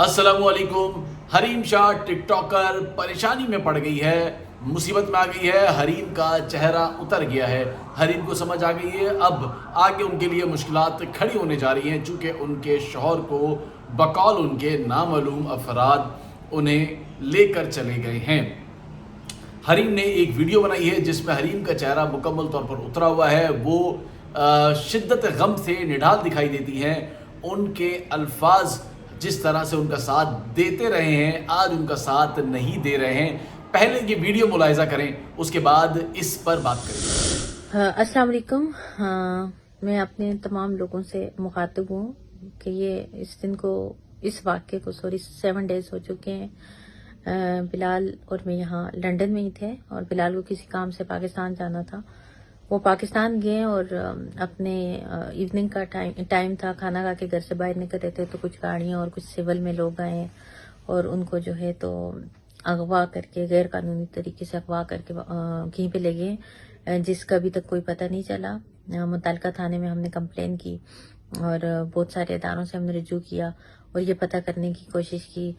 अस्सलाम वालेकुम। हरीम शाह टिक टॉकर परेशानी में पड़ गई है, मुसीबत में आ गई है। हरीम का चेहरा उतर गया है। हरीम को समझ आ गई है अब आगे उनके लिए मुश्किलात खड़ी होने जा रही हैं, चूँकि उनके शौहर को बकौल उनके नामालूम अफराद उन्हें लेकर चले गए हैं। हरीम ने एक वीडियो बनाई है जिसमें हरीम का चेहरा मुकम्मल तौर पर उतरा हुआ है। वो शिद्दत गम से निढाल दिखाई देती हैं। उनके अल्फाज जिस तरह से उनका साथ देते रहे हैं, आज उनका साथ नहीं दे रहे हैं। पहले ये वीडियो मुलाहिजा करें, उसके बाद इस पर बात करें। अस्सलाम वालेकुम। मैं अपने तमाम लोगों से मुखातिब हूँ कि ये इस दिन को, इस वाक़े को 7 डेज़ हो चुके हैं। बिलाल और मैं यहाँ लंदन में ही थे और बिलाल को किसी काम से पाकिस्तान जाना था। वो पाकिस्तान गए और अपने इवनिंग का टाइम था, खाना खा के घर से बाहर निकल रहे थे तो कुछ गाड़ियाँ और कुछ सिविल में लोग आए और उनको जो है तो अगवा करके, गैर कानूनी तरीके से अगवा करके कहीं पे ले गए, जिसका अभी तक कोई पता नहीं चला। मुतल्लिका थाने में हमने कंप्लेन की और बहुत सारे इदारों से हमने रजू किया और ये पता करने की कोशिश की,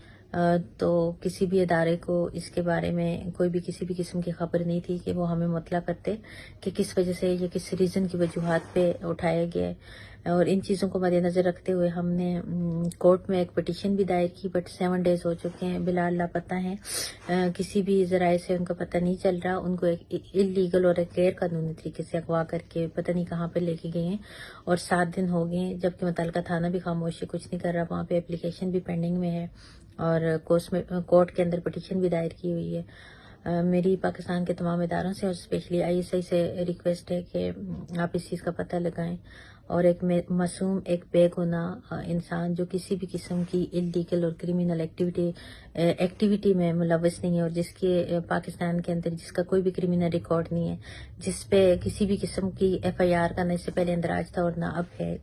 तो किसी भी इदारे को इसके बारे में कोई भी किसी भी किस्म की खबर नहीं थी कि वो हमें मुतला करते कि किस वजह से या किस रीज़न की वजूहात पे उठाया गया है। और इन चीज़ों को मद्देनज़र रखते हुए हमने कोर्ट में एक पिटीशन भी दायर की, बट 7 डेज़ हो चुके हैं। बिलाल लापता हैं, किसी भी ज़राए से उनका पता नहीं चल रहा। उनको एक इलीगल और एक गैर कानूनी तरीके से अगवा करके पता नहीं कहाँ पे लेके गए हैं और 7 दिन हो गए, जबकि मुतल्लिका थाना भी खामोशी कुछ नहीं कर रहा। वहाँ पे एप्लीकेशन भी पेंडिंग में है और कोर्ट के अंदर पिटीशन भी दायर की हुई है। मेरी पाकिस्तान के तमाम इदारों से और स्पेशली ISI से रिक्वेस्ट है कि आप इस चीज़ का पता लगाएं और एक मासूम, एक बेगुनाह इंसान जो किसी भी किस्म की इलीगल और क्रिमिनल एक्टिविटी में मुलव्वस नहीं है और जिसके पाकिस्तान के अंदर जिसका कोई भी क्रिमिनल रिकॉर्ड नहीं है, जिस पे किसी भी किस्म की FIR का न इससे पहले इंदराज था और ना अब है,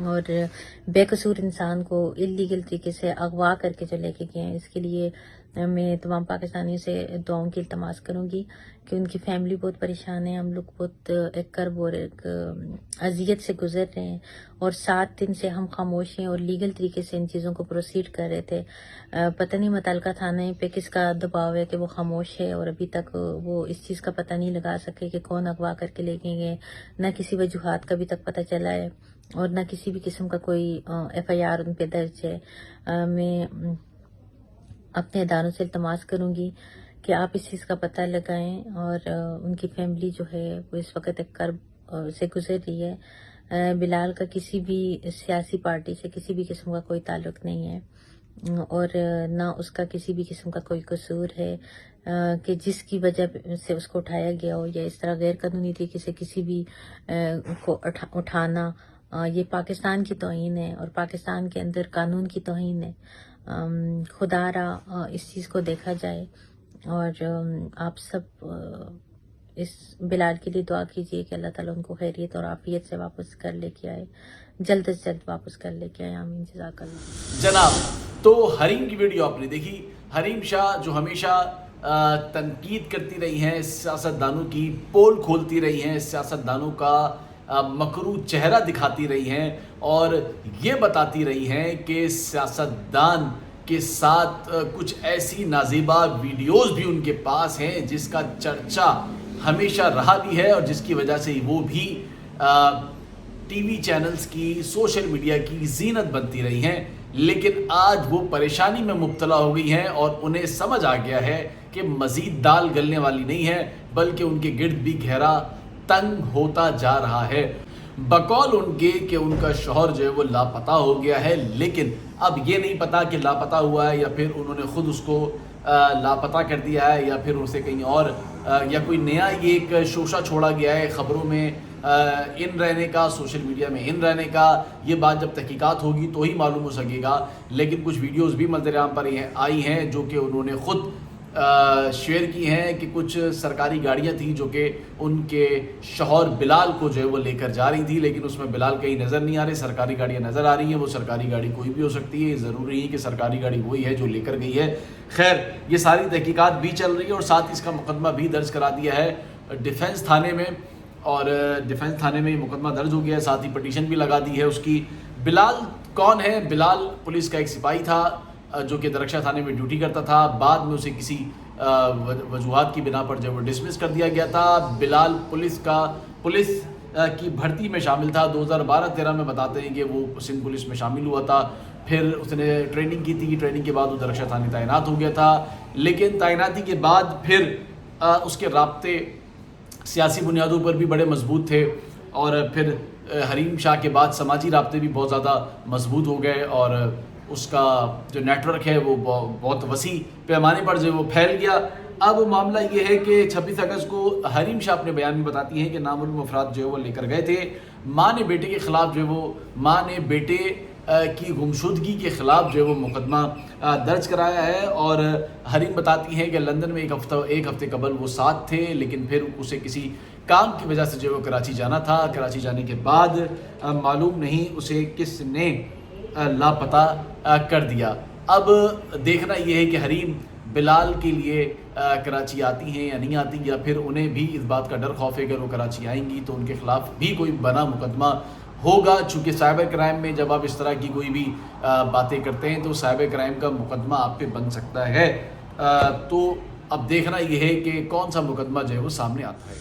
और बेकसूर इंसान को इलीगल तरीके से अगवा करके जो लेके गए हैं, इसके लिए मैं तमाम पाकिस्तानियों से दुआओं की इल्तमास करूंगी कि उनकी फैमिली बहुत परेशान है। हम लोग बहुत एक कर्ब और एक अजियत से गुजर रहे हैं और 7 दिन से हम खामोश हैं और लीगल तरीके से इन चीज़ों को प्रोसीड कर रहे थे। पता नहीं मुतल्लिका थाने पे किसका दबाव है कि वो खामोश है और अभी तक वो इस चीज़ का पता नहीं लगा सके कि कौन अगवा करके ले गए। न किसी वजूहात का अभी तक पता चला है और न किसी भी किस्म का कोई FIR उन पे दर्ज है। मैं अपने इदारों से इल्तमास करूंगी कि आप इस चीज़ का पता लगाएं और उनकी फैमिली जो है वो इस वक्त एक कर्ब से गुजर रही है। बिलाल का किसी भी सियासी पार्टी से किसी भी किस्म का कोई ताल्लुक नहीं है और ना उसका किसी भी किस्म का कोई कसूर है कि जिसकी वजह से उसको उठाया गया हो या इस तरह गैर कानूनी तरीके से किसी भी को उठाना, ये पाकिस्तान की तौहीन है और पाकिस्तान के अंदर कानून की तौहीन है। खुदारा इस चीज़ को देखा जाए और आप सब इस बिलाल के लिए दुआ कीजिए कि अल्लाह ताला उनको खैरियत और आफियत से वापस कर लेके आए, जल्द से जल्द वापस कर लेके आए। आमीन, जज़ाकल्लाह। जनाब, तो हरीम की वीडियो आपने देखी। हरीम शाह जो हमेशा तनकीद करती रही हैं, सियासतदानों की पोल खोलती रही हैं, सियासतदानों का मकरू चेहरा दिखाती रही हैं और ये बताती रही हैं कि सियासतदान के साथ कुछ ऐसी नाज़ेबा वीडियोस भी उनके पास हैं जिसका चर्चा हमेशा रहा भी है और जिसकी वजह से वो भी TV चैनल्स की, सोशल मीडिया की जीनत बनती रही हैं। लेकिन आज वो परेशानी में मुब्तला हो गई हैं और उन्हें समझ आ गया है कि मज़ीद दाल गलने वाली नहीं है, बल्कि उनके गिर्द भी घेरा तंग होता जा रहा है। बकौल उनके कि उनका शौहर जो है वो लापता हो गया है, लेकिन अब ये नहीं पता कि लापता हुआ है या फिर उन्होंने खुद उसको लापता कर दिया है या फिर उसे कहीं और या कोई नया ये एक शोशा छोड़ा गया है खबरों में इन रहने का, सोशल मीडिया में इन रहने का। ये बात जब तहकीकात होगी तो ही मालूम हो सकेगा। लेकिन कुछ वीडियोस भी मंजर-ए-आम पर आई हैं जो कि उन्होंने खुद शेयर की हैं कि कुछ सरकारी गाड़ियां थी जो कि उनके शौहर बिलाल को जो है वो लेकर जा रही थी, लेकिन उसमें बिलाल कहीं नज़र नहीं आ रहे। सरकारी गाड़ियां नज़र आ रही हैं। वो सरकारी गाड़ी कोई भी हो सकती है, ज़रूरी नहीं कि सरकारी गाड़ी वही है जो लेकर गई है। खैर, ये सारी तहकीकात भी चल रही है और साथ ही इसका मुकदमा भी दर्ज करा दिया है डिफेंस थाने में और डिफेंस थाने में मुकदमा दर्ज हो गया है। साथ ही पटिशन भी लगा दी है उसकी। बिलाल कौन है? बिलाल पुलिस का एक सिपाही था جو کہ درخشاں تھانے میں ڈیوٹی کرتا تھا، بعد میں اسے کسی وجوہات کی بنا پر جو وہ ڈسمس کر دیا گیا تھا۔ بلال پولیس کی بھرتی میں شامل تھا۔ 2012-13 میں بتاتے ہیں کہ وہ سندھ پولیس میں شامل ہوا تھا، پھر اس نے ٹریننگ کی تھی، ٹریننگ کے بعد وہ درخشاں تھانے تعینات ہو گیا تھا، لیکن تعیناتی کے بعد پھر اس کے رابطے سیاسی بنیادوں پر بھی بڑے مضبوط تھے، اور پھر حریم شاہ کے بعد سماجی رابطے بھی بہت زیادہ مضبوط ہو گئے، اور اس کا جو نیٹ ورک ہے وہ بہت وسیع پیمانے پر جو وہ پھیل گیا۔ اب معاملہ یہ ہے کہ 26 اگست کو حریم شاہ اپنے بیان میں بتاتی ہیں کہ نامعلوم افراد جو ہے وہ لے کر گئے تھے، ماں نے بیٹے کے خلاف جو ہے وہ ماں نے بیٹے کی گمشدگی کے خلاف جو ہے وہ مقدمہ درج کرایا ہے، اور حریم بتاتی ہیں کہ لندن میں ایک ہفتے قبل وہ ساتھ تھے، لیکن پھر اسے کسی کام کی وجہ سے جو ہے وہ کراچی جانا تھا۔ کراچی جانے کے بعد معلوم نہیں اسے کس نے لاپتہ کر دیا۔ اب دیکھنا یہ ہے کہ حریم بلال کے لیے کراچی آتی ہیں یا نہیں آتی، یا پھر انہیں بھی اس بات کا ڈر خوف ہے کہ اگر وہ کراچی آئیں گی تو ان کے خلاف بھی کوئی بنا مقدمہ ہوگا، چونکہ سائبر کرائم میں جب آپ اس طرح کی کوئی بھی باتیں کرتے ہیں تو سائبر کرائم کا مقدمہ آپ پہ بن سکتا ہے۔ تو اب دیکھنا یہ ہے کہ کون سا مقدمہ جو ہے وہ سامنے آتا ہے۔